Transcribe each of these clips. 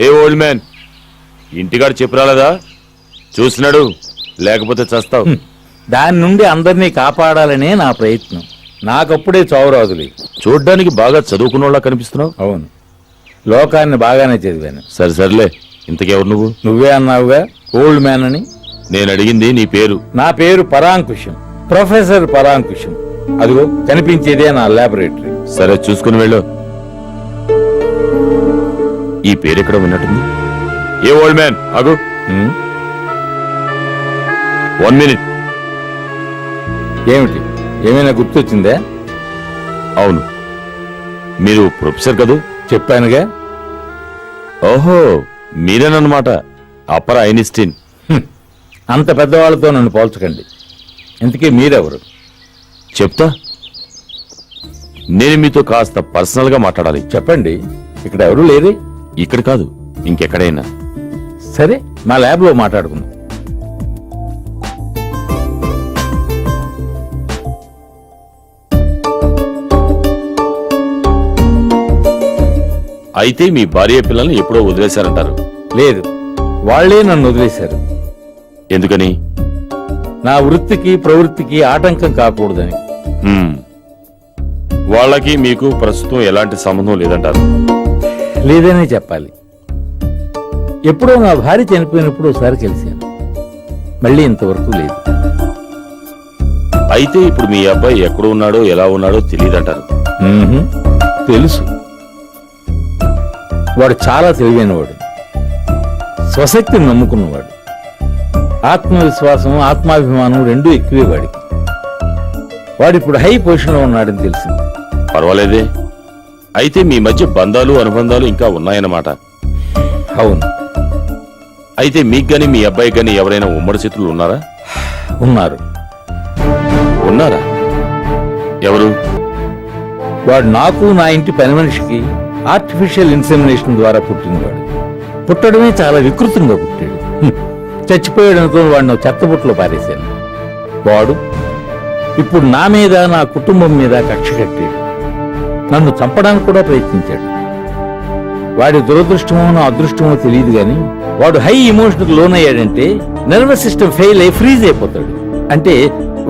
ఏ old man, ఇంటికాడు చెప్పు రాలేదా? చూసినాడు, లేకపోతే చస్తావు. దాని నుండి అందరినీ కాపాడాలనే నా ప్రయత్నం. నాకప్పుడే చావురాదులే. చూడ్డానికి బాగా చదువుకున్నోళ్ళ కనిపిస్తున్నావు. అవును, లోకాన్ని బాగానే చదివాను. సరే సర్లే, ఇంతకెవరు నువ్వు? నువ్వే అన్నావుగా ఓల్డ్ మ్యాన్ అని. నేను అడిగింది నీ పేరు. నా పేరు పరాంకుశం, ప్రొఫెసర్ పరాంకుశం. అదిగో కనిపించేదే నా ల్యాబొరేటరీ. సరే, చూసుకుని వెళ్ళు. ఈ పేరు ఎక్కడ విన్నట్టుంది. ఏ ఓల్డ్ మ్యాన్, ఆగు. 1 minute. ఏమిటి, ఏమైనా గుర్తొచ్చిందా? అవును, మీరు ప్రొఫెసర్ కదూ? చెప్పానుగా. ఓహో, మీరేనన్నమాట అప్పర్ ఐన్స్టీన్. అంత పెద్దవాళ్ళతో నన్ను పోల్చకండి. ఇంతకీ మీరెవరు? చెప్తా. నేను మీతో కాస్త పర్సనల్ గా మాట్లాడాలి. చెప్పండి. ఇక్కడ ఎవరు లేరే? ఇక్కడ కాదు, ఇంకెక్కడైనా. సరే, మా ల్యాబ్ లో మాట్లాడుకుందాం. అయితే మీ భార్య పిల్లల్ని ఎప్పుడో వదిలేశారంటారు. లేదు, వాళ్లే నన్ను వదిలేశారు. ఎందుకని? నా వృత్తికి ప్రవృత్తికి ఆటంకం కాకూడదని. వాళ్ళకి మీకు ప్రస్తుతం ఎలాంటి సంబంధం లేదంటారు. లేదనే చెప్పాలి. ఎప్పుడో నా భార్య చనిపోయినప్పుడు ఒకసారి కలిశాను, మళ్ళీ ఇంతవరకు లేదు. అయితే ఇప్పుడు మీ అబ్బాయి ఎక్కడ ఉన్నాడో ఎలా ఉన్నాడో తెలియదంటారు. తెలుసు. వాడు చాలా తెలివైనవాడు, స్వశక్తిని నమ్ముకున్నవాడు. ఆత్మవిశ్వాసం, ఆత్మాభిమానం రెండూ ఎక్కువే వాడికి. వాడిప్పుడు హై పొజిషన్లో ఉన్నాడని తెలిసింది. పర్వాలేదే. అయితే మీ మధ్య బంధాలు అనుబంధాలు ఇంకా ఉన్నాయన్నమాట. అవును. అయితే మీకు గాని మీ అబ్బాయికి గాని ఎవరైనా ఉమ్మడి చేతులు ఉన్నారా? ఉన్నారు. ఉన్నారా? ఎవరు? వాడు నాకు నా ఇంటి పని మనిషికి ఆర్టిఫిషియల్ ఇన్సెమినేషన్ ద్వారా పుట్టినవాడు. పుట్టడమే చాలా వికృతంగా పుట్టాడు. చచ్చిపోయాడనుకో వాడిని చెత్తబుట్టలో పారేశాను. వాడు ఇప్పుడు నా మీద, నా కుటుంబం మీద కక్ష కట్టాడు. నన్ను చంపడానికి కూడా ప్రయత్నించాడు. వాడి దురదృష్టమో నా అదృష్టమో తెలియదు గాని వాడు హై ఎమోషన్కి లోనయ్యాడంటే నర్వస్ సిస్టమ్ ఫెయిల్ అయి ఫ్రీజ్ అయిపోతాడు. అంటే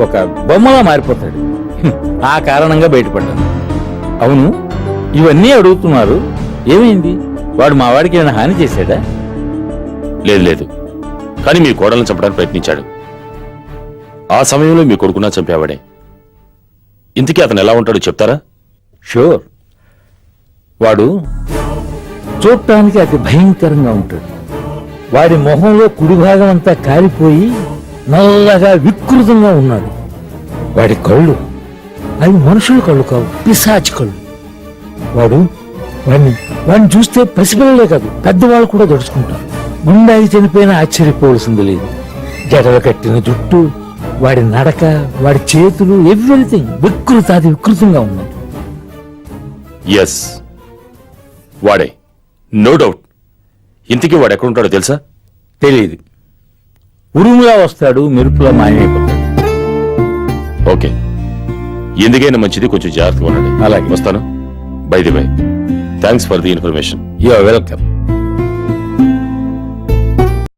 ఒక బొమ్మలా మారిపోతాడు. ఆ కారణంగా బయటపడ్డాను. అవును, ఇవన్నీ అడుగుతున్నారు. ఏమైంది? వాడు మా వాడికి ఏమైనా హాని చేశాడా? లేదు లేదు, కానీ మీ కోడలను చంపడానికి ప్రయత్నించాడు. ఆ సమయంలో మీ కొడుకున్నా చంపేవాడే. ఇంతకీ అతను ఎలా ఉంటాడో చెప్తారా? షూర్. వాడు చూడటానికి అతి భయంకరంగా ఉంటాడు. వాడి మొహంలో కుడి భాగం అంతా కాలిపోయి నల్లగా వికృతంగా ఉన్నాడు. వాడి కళ్ళు అవి మనుషుల కళ్ళు కావు, పిశాచి కళ్ళు. వాడిని చూస్తే పసిపిల్లలే కాదు, పెద్దవాళ్ళు కూడా దడుచుకుంటారు. గుండాకి చనిపోయినా ఆశ్చర్యపోవలసింది లేదు. జడలు కట్టిన జుట్టు, వాడి నడక, వాడి చేతులు, ఎవ్రీథింగ్ వికృతంగా ఉన్నాయి. ఎస్, వాడే, నో డౌట్. ఇంతకీ వాడు ఎక్కడుంటాడో తెలుసా? తెలియదు. ఉరుములా వస్తాడు, మెరుపులా మాయమైపోతాడు. ఓకే, ఎందుకైనా మంచిది, కొంచెం జాగ్రత్తగా ఉండండి. అలాగే, వస్తాను. By the way, thanks for the information. You are welcome.